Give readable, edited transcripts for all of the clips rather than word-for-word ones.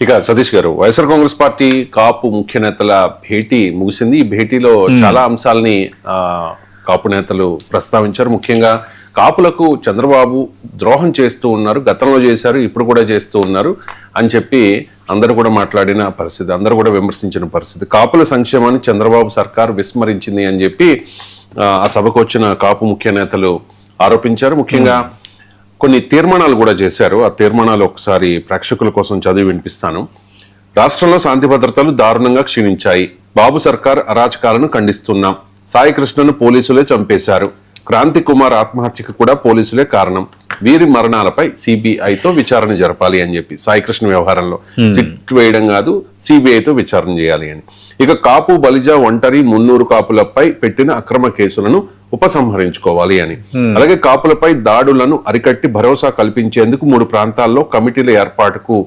ఇక సతీష్ గారు, వైఎస్ఆర్ కాంగ్రెస్ పార్టీ కాపు ముఖ్య నేతల భేటీ ముగిసింది. ఈ భేటీలో చాలా అంశాలని కాపు నేతలు ప్రస్తావించారు. ముఖ్యంగా కాపులకు చంద్రబాబు ద్రోహం చేస్తూ ఉన్నారు, గతంలో చేశారు, ఇప్పుడు కూడా చేస్తూ ఉన్నారు అని చెప్పి అందరూ కూడా మాట్లాడిన పరిస్థితి, అందరూ కూడా విమర్శించిన పరిస్థితి. కాపుల సంక్షేమాన్ని చంద్రబాబు సర్కార్ విస్మరించింది అని చెప్పి ఆ సభకు వచ్చిన కాపు ముఖ్య నేతలు ఆరోపించారు. ముఖ్యంగా కొన్ని తీర్మానాలు కూడా చేశారు. ఆ తీర్మానాలు ఒకసారి ప్రేక్షకుల కోసం చదివి వినిపిస్తాను. రాష్ట్రంలో శాంతి భద్రతలు దారుణంగా క్షీణించాయి. బాబు సర్కార్ అరాచకాలను ఖండిస్తున్నాం. సాయి కృష్ణను పోలీసులే చంపేశారు. క్రాంతి కుమార్ ఆత్మహత్యకు కూడా పోలీసులే కారణం. వీరి మరణాలపై సిబిఐతో విచారణ జరపాలి అని చెప్పి, సాయి కృష్ణ వ్యవహారంలో సిట్ వేయడం కాదు, సిబిఐతో విచారణ చేయాలి అని. ఇక కాపు, బలిజ, ఒంటరి, మున్నూరు కాపులపై పెట్టిన అక్రమ కేసులను ఉపసంహరించుకోవాలి అని. అలాగే కాపులపై దాడులను అరికట్టి భరోసా కల్పించేందుకు 3 ప్రాంతాల్లో కమిటీల ఏర్పాటుకు,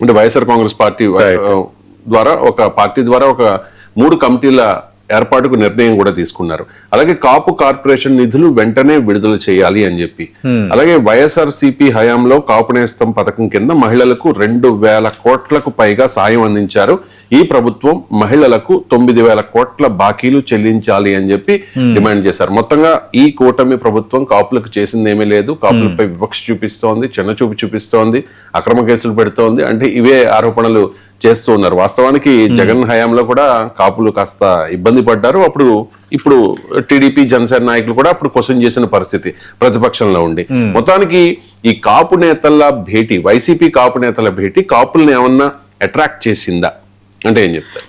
అంటే వైఎస్ఆర్ కాంగ్రెస్ పార్టీ ద్వారా ఒక 3 కమిటీల ఏర్పాటుకు నిర్ణయం కూడా తీసుకున్నారు. అలాగే కాపు కార్పొరేషన్ నిధులు వెంటనే విడుదల చేయాలి అని చెప్పి, అలాగే వైఎస్ఆర్సీపీ హయాంలో కాపు నేస్తం పథకం కింద మహిళలకు 2,000 కోట్లకు పైగా సాయం అందించారు. ఈ ప్రభుత్వం మహిళలకు 9,000 కోట్ల బాకీలు చెల్లించాలి అని చెప్పి డిమాండ్ చేశారు. మొత్తంగా ఈ కూటమి ప్రభుత్వం కాపులకు చేసింది ఏమీ లేదు, కాపులపై వివక్ష చూపిస్తోంది, చిన్నచూపు చూపిస్తోంది, అక్రమ కేసులు పెడుతోంది, అంటే ఇవే ఆరోపణలు చేస్తూ ఉన్నారు. వాస్తవానికి జగన్ హయాంలో కూడా కాపులు కాస్త ఇబ్బంది పడ్డారు. ఇప్పుడు టీడీపీ, జనసేన నాయకులు కూడా అప్పుడు క్వశ్చన్ చేసిన పరిస్థితి ప్రతిపక్షంలో ఉండి. మొత్తానికి ఈ కాపు నేతల భేటీ, వైసీపీ కాపు నేతల భేటీ కాపుల్ని ఏమన్నా అట్రాక్ట్ చేసిందా అంటే ఏం చెప్తారు?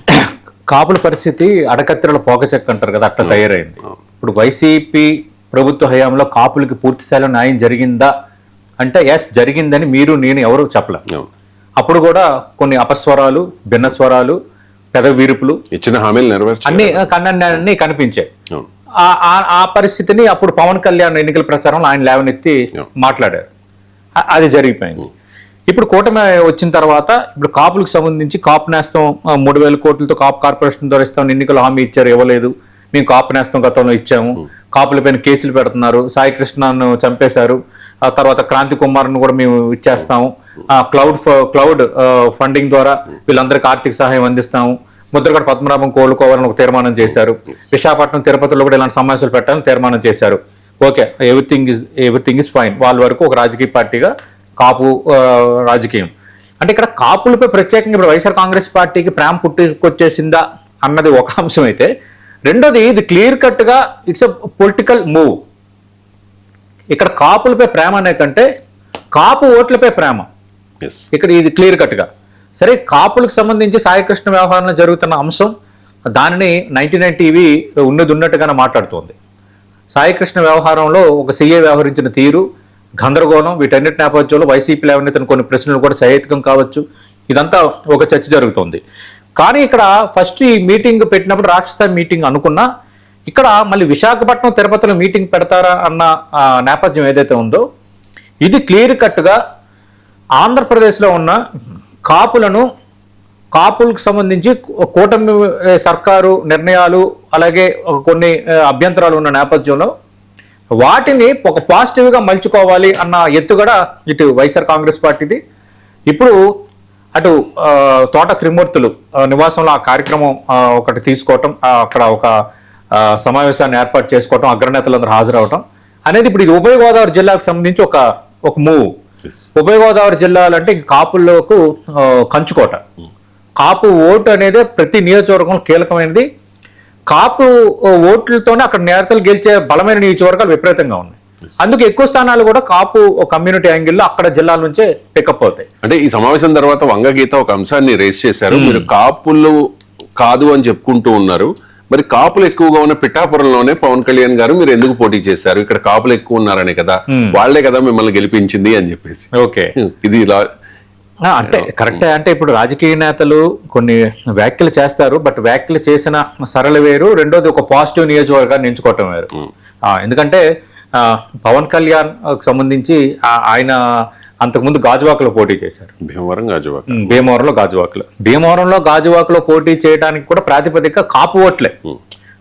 కాపుల పరిస్థితి అడకత్తెరల పోకచెక్క అంటారు కదా, అట్లా తయారైంది. ఇప్పుడు వైసీపీ ప్రభుత్వ హయాంలో కాపులకి పూర్తి స్థాయిలో న్యాయం జరిగిందా అంటే ఎస్ జరిగిందని మీరు నేను ఎవరు చెప్పలేం. అప్పుడు కూడా కొన్ని అపస్వరాలు, భిన్నస్వరాలు, పెదవీరుపులు, ఇచ్చిన హామీలు నెరవేర్చారు, అన్ని కనిపించాయి. ఆ పరిస్థితిని అప్పుడు పవన్ కళ్యాణ్ ఎన్నికల ప్రచారంలో ఆయన లేవనెత్తి మాట్లాడారు. అది జరిగిపోయింది. ఇప్పుడు కూటమి వచ్చిన తర్వాత ఇప్పుడు కాపులకు సంబంధించి కాపు నేస్తం 3,000 కోట్లతో కాపు కార్పొరేషన్ ద్వారా ఇస్తామని ఎన్నికలు హామీ ఇచ్చారు, ఇవ్వలేదు. మేము కాపు నేస్తం గతంలో ఇచ్చాము, కాపులపైన కేసులు పెడుతున్నారు, సాయి కృష్ణను చంపేశారు, ఆ తర్వాత క్రాంతి కుమార్ను కూడా మేము ఇచ్చేస్తాము, క్లౌడ్ ఫండింగ్ ద్వారా వీళ్ళందరికీ ఆర్థిక సహాయం అందిస్తాము, ముద్రగడ పద్మనాభం కోలుకోవాలని ఒక తీర్మానం చేశారు, విశాఖపట్నం, తిరుపతిలో కూడా ఇలాంటి సమావేశాలు పెట్టాలని తీర్మానం చేశారు. Okay, everything is fine. వాళ్ళ వరకు ఒక రాజకీయ పార్టీగా కాపు రాజకీయం అంటే ఇక్కడ కాపులపై ప్రత్యేకంగా ఇప్పుడు వైఎస్ఆర్ కాంగ్రెస్ పార్టీకి ప్రేమ పుట్టుకొచ్చేసిందా అన్నది ఒక అంశం అయితే, రెండోది ఇది క్లియర్ కట్ గా ఇట్స్ ఎ పొలిటికల్ మూవ్. ఇక్కడ కాపులపై ప్రేమ అనే కంటే కాపు ఓట్లపై ప్రేమ ఇక్కడ ఇది క్లియర్ కట్ గా. సరే, కాపులకు సంబంధించి సాయికృష్ణ వ్యవహారంలో జరుగుతున్న అంశం, దానిని 99 టీవీ ఉన్నట్టుగానే మాట్లాడుతోంది. సాయికృష్ణ వ్యవహారంలో ఒక సీఏ వ్యవహరించిన తీరు, గందరగోళం, వీటన్నిటి నేపథ్యంలో వైసీపీ లేవనెత్తిన కొన్ని ప్రశ్నలు కూడా సహేతుకం కావచ్చు. ఇదంతా ఒక చర్చ జరుగుతోంది. కానీ ఇక్కడ ఫస్ట్ ఈ మీటింగ్ పెట్టినప్పుడు రాష్ట్ర స్థాయి మీటింగ్ అనుకున్నా, ఇక్కడ మళ్ళీ విశాఖపట్నం, తిరుపతిలో మీటింగ్ పెడతారా అన్న నేపథ్యం ఏదైతే ఉందో, ఇది క్లియర్ కట్గా ఆంధ్రప్రదేశ్లో ఉన్న కాపులకు సంబంధించి కూటమి సర్కారు నిర్ణయాలు, అలాగే కొన్ని అభ్యంతరాలు ఉన్న నేపథ్యంలో వాటిని ఒక పాజిటివ్గా మలుచుకోవాలి అన్న ఎత్తుగడ ఇటు వైఎస్ఆర్ కాంగ్రెస్ పార్టీది. ఇప్పుడు అటు తోట త్రిమూర్తులు నివాసంలో ఆ కార్యక్రమం ఒకటి తీసుకోవటం, అక్కడ ఒక సమావేశాన్ని ఏర్పాటు చేసుకోవటం, అగ్రనేతలందరూ హాజరవటం అనేది ఇప్పుడు ఇది ఉభయ గోదావరి జిల్లాకు సంబంధించి ఒక మూవ్. ఉభయ గోదావరి జిల్లాలంటే కాపులకు కంచుకోట. కాపు ఓటు అనేది ప్రతి నియోజకవర్గంలో కీలకమైనది. కాపు ఓట్లతోనే అక్కడ నేతలు గెలిచే బలమైన నియోజకవర్గాలు విపరీతంగా ఉన్నాయి. అందుకే ఎక్కువ స్థానాలు కూడా కాపు కమ్యూనిటీ యాంగిల్లో అక్కడ జిల్లాల నుంచే పికప్ అవుతాయి. అంటే ఈ సమావేశం తర్వాత వంగగీత ఒక అంశాన్ని రేస్ చేశారు. మీరు కాపులు కాదు అని చెప్పుకుంటూ ఉన్నారు, మరి కాపులు ఎక్కువగా ఉన్న పిఠాపురంలోనే పవన్ కళ్యాణ్ గారు మీరు ఎందుకు పోటీ చేశారు, ఇక్కడ కాపులు ఎక్కువ ఉన్నారనే కదా, వాళ్లే కదా మిమ్మల్ని గెలిపించింది అని చెప్పేసి. ఓకే, ఇది ఇలా అంటే కరెక్టే. అంటే ఇప్పుడు రాజకీయ నేతలు కొన్ని వ్యాఖ్యలు చేస్తారు, బట్ వ్యాఖ్యలు చేసిన సరళ వేరు, రెండోది ఒక పాజిటివ్ నియోజకవర్గాన్ని ఎంచుకోవటం వేరు. ఎందుకంటే పవన్ కళ్యాణ్ సంబంధించి ఆయన అంతకుముందు గాజువాకలో పోటీ చేశారు, భీమవరంలో గాజువాకలో పోటీ చేయడానికి కూడా ప్రాతిపదిక కాపు ఓట్లే.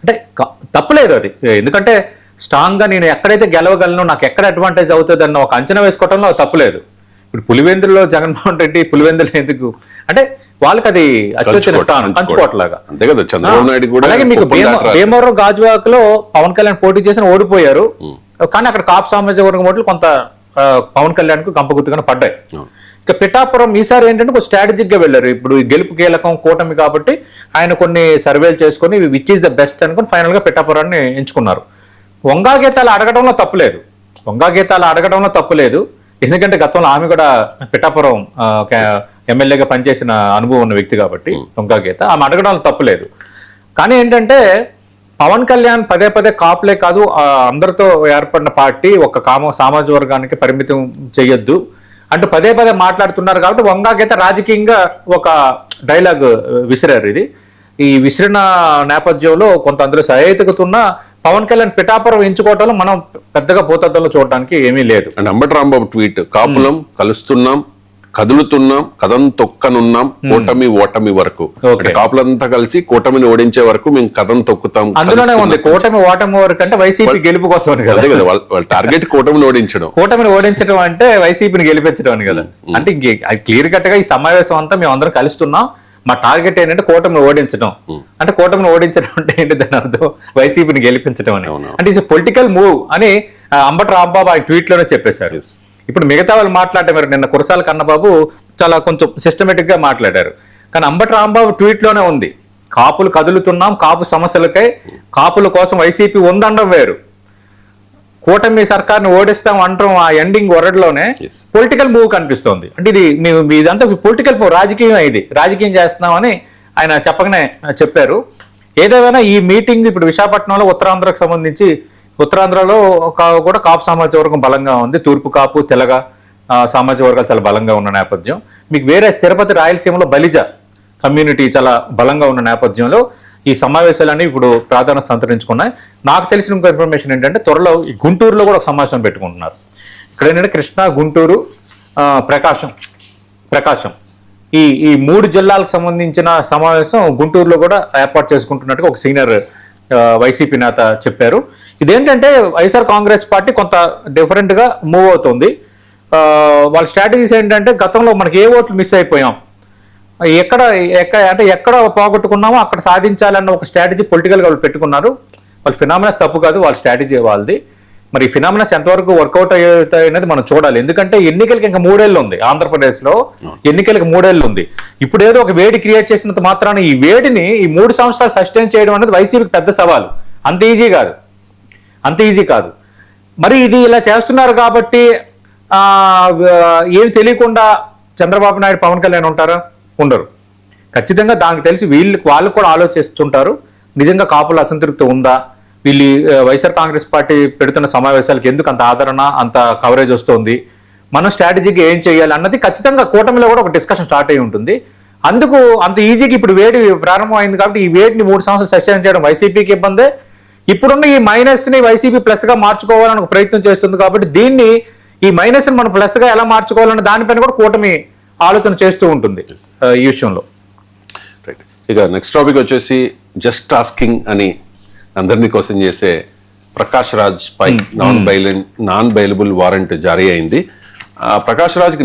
అంటే తప్పలేదు అది, ఎందుకంటే స్ట్రాంగ్ గా నేను ఎక్కడైతే గెలవగలను, నాకు ఎక్కడ అడ్వాంటేజ్ అవుతుంది అన్న ఒక అంచనా వేసుకోవడంలో తప్పలేదు. ఇప్పుడు పులివెందులలో జగన్మోహన్ రెడ్డి పులివెందులు ఎందుకు అంటే వాళ్ళకి అది అత్యుత్తమ స్థానం, కంచుకోటలాగా. అంతే కదా, చంద్రబాబు నాయుడు కూడా. అలాగే మీకు భీమవరం గాజువాక్ లో పవన్ కళ్యాణ్ పోటీ చేసిన ఓడిపోయారు, కానీ అక్కడ కాపు సామాజిక వర్గం ఓట్లు కొంత పవన్ కళ్యాణ్ కు కంపగుర్తుగానే పడ్డాయి. ఇక పిఠాపురం ఈసారి ఏంటంటే కొంచెం స్ట్రాటజిక్ గా వెళ్ళారు. ఇప్పుడు ఈ గెలుపు కీలకం కూటమి కాబట్టి ఆయన కొన్ని సర్వేలు చేసుకుని విచ్ ఈస్ ద బెస్ట్ అనుకుని ఫైనల్ గా పిఠాపురాన్ని ఎంచుకున్నారు. వంగా గీతాలు అడగడంలో తప్పులేదు, ఎందుకంటే గతంలో ఆమె కూడా పిఠాపురం ఎమ్మెల్యేగా పనిచేసిన అనుభవం ఉన్న వ్యక్తి కాబట్టి వంగా గీత ఆమె అడగడంలో తప్పులేదు. కానీ ఏంటంటే పవన్ కళ్యాణ్ పదే పదే కాపులే కాదు అందరితో ఏర్పడిన పార్టీ ఒక సామాజిక వర్గానికి పరిమితం చేయొద్దు అంటూ పదే పదే మాట్లాడుతున్నారు కాబట్టి వంగా గీత రాజకీయంగా ఒక డైలాగ్ విసిరారు. ఈ విసిరిన నేపథ్యంలో కొంత అందులో సహేతుకుతున్న పవన్ కళ్యాణ్ పిఠాపురం ఎంచుకోవటంలో మనం పెద్దగా భూతద్దంలో చూడడానికి ఏమీ లేదు. అండ్ అంబటి రాంబాబు ట్వీట్, కాపులం కలుస్తున్నాం, కదులుతున్నాం, కథం తొక్కనున్నాం, ఓటమి వరకు. కాపులంతా కలిసి కూటమిని ఓడించే వరకు మేము కథం తొక్కుతాం. అందులోనే ఉంది ఓటమి వరకు అంటే వైసీపీ గెలుపు కోసం అని కదా. వాళ్ళ టార్గెట్ కూటమిని ఓడించడం. అంటే వైసీపీని గెలిపించడం అని కదా. అంటే క్లియర్ కట్ గా ఈ సమావేశం అంతా మేము అందరం కలుస్తున్నాం, మా టార్గెట్ ఏంటంటే కూటమిని ఓడించడం. అంటే కూటమిని ఓడించడం అంటే ఏంటి, దాని అర్థం వైసీపీని గెలిపించడం అని. అంటే ఇట్స్ పొలిటికల్ మూవ్ అని అంబటి రాంబాబు ఆ ట్వీట్ లోనే చెప్పేశారు. ఇప్పుడు మిగతా వాళ్ళు మాట్లాడే మరి నిన్న కురసాల కన్నబాబు చాలా కొంచెం సిస్టమేటిక్ గా మాట్లాడారు, కానీ అంబటి రాంబాబు ట్వీట్ లోనే ఉంది కాపులు కదులుతున్నాం, కాపు సమస్యలకై కాపుల కోసం వైసీపీ ఉందనడం వేరు, కూటమి సర్కార్ని ఓడిస్తాం అంటాం ఆ ఎండింగ్ వరడ్లోనే పొలిటికల్ మూవ్ కనిపిస్తోంది. అంటే ఇది ఇదంతా పొలిటికల్ మూవ్, రాజకీయం చేస్తున్నామని ఆయన చెప్పగానే చెప్పారు. ఏదేమైనా ఈ మీటింగ్ ఇప్పుడు విశాఖపట్నంలో ఉత్తరాంధ్రకు సంబంధించి, ఉత్తరాంధ్రలో కూడా కాపు సామాజిక వర్గం బలంగా ఉంది, తూర్పు కాపు తెలగ సామాజిక వర్గాలు చాలా బలంగా ఉన్న నేపథ్యం, మీకు వేరే తిరుపతి రాయలసీమలో బలిజ కమ్యూనిటీ చాలా బలంగా ఉన్న నేపథ్యంలో ఈ సమావేశాలన్నీ ఇప్పుడు ప్రాధాన్యత సంతరించుకున్నాయి. నాకు తెలిసిన ఇంకో ఇన్ఫర్మేషన్ ఏంటంటే త్వరలో ఈ గుంటూరులో కూడా ఒక సమావేశం పెట్టుకుంటున్నారు. ఇక్కడ ఏంటంటే కృష్ణా, గుంటూరు, ప్రకాశం ఈ 3 జిల్లాలకు సంబంధించిన సమావేశం గుంటూరులో కూడా ఏర్పాటు చేసుకుంటున్నట్టుగా ఒక సీనియర్ వైసీపీ నేత చెప్పారు. ఇదేంటంటే వైఎస్ఆర్ కాంగ్రెస్ పార్టీ కొంత డిఫరెంట్ గా మూవ్ అవుతుంది. వాళ్ళ స్ట్రాటజీస్ ఏంటంటే గతంలో మనకి ఏ ఓట్లు మిస్ అయిపోయాం, ఎక్కడ పోగొట్టుకున్నామో అక్కడ సాధించాలన్న ఒక స్ట్రాటజీ పొలిటికల్ గా వాళ్ళు పెట్టుకున్నారు. వాళ్ళ ఫినామినాస్ తప్పు కాదు, వాళ్ళ స్ట్రాటజీ వాళ్ళది. మరి ఈ ఫినామినాస్ ఎంతవరకు వర్కౌట్ అవుతాయి అనేది మనం చూడాలి. ఎందుకంటే ఎన్నికలకి ఇంకా 3 ఏళ్ళు ఉంది, ఆంధ్రప్రదేశ్ లో ఎన్నికలకు 3 ఏళ్ళు ఉంది. ఇప్పుడు ఏదో ఒక వేడి క్రియేట్ చేసినంత మాత్రాన ఈ వేడిని ఈ 3 సంవత్సరాలు సస్టైన్ చేయడం అనేది వైసీపీకి పెద్ద సవాలు. అంత ఈజీ కాదు. మరి ఇది ఇలా చేస్తున్నారు కాబట్టి ఏమి తెలియకుండా చంద్రబాబు నాయుడు, పవన్ కళ్యాణ్ ఉంటారా? ఉండరు. ఖచ్చితంగా దానికి తెలిసి వాళ్ళు కూడా ఆలోచిస్తుంటారు, నిజంగా కాపుల అసంతృప్తి ఉందా, వీళ్ళు వైఎస్ఆర్ కాంగ్రెస్ పార్టీ పెడుతున్న సమావేశాలకు ఎందుకు అంత ఆదరణ, అంత కవరేజ్ వస్తుంది, మనం స్ట్రాటజీగా ఏం చేయాలి అన్నది ఖచ్చితంగా కూటమిలో కూడా ఒక డిస్కషన్ స్టార్ట్ అయి ఉంటుంది. అందుకు అంత ఈజీగా ఇప్పుడు వేడి ప్రారంభం అయింది కాబట్టి ఈ వేడిని 3 సంవత్సరాలు సస్టైన్ చేయడం వైసీపీకి ఇబ్బందే. ఇప్పుడున్న ఈ మైనస్ ని వైసీపీ ప్లస్ గా మార్చుకోవాలని ఒక ప్రయత్నం చేస్తుంది కాబట్టి దీన్ని ఈ మైనస్ ని మనం ప్లస్ గా ఎలా మార్చుకోవాలన్న దానిపైన కూడా కూటమి ఆలోచన చేస్తూ ఉంటుంది ఈ విషయంలో. ఇక నెక్స్ట్ టాపిక్ వచ్చేసి జస్ట్ ఆస్కింగ్ అని అందరినీ కోసం చేసే ప్రకాష్ రాజ్ పై నాన్ బైలబుల్ వారెంట్ జారీ అయింది. ప్రకాష్ రాజ్కి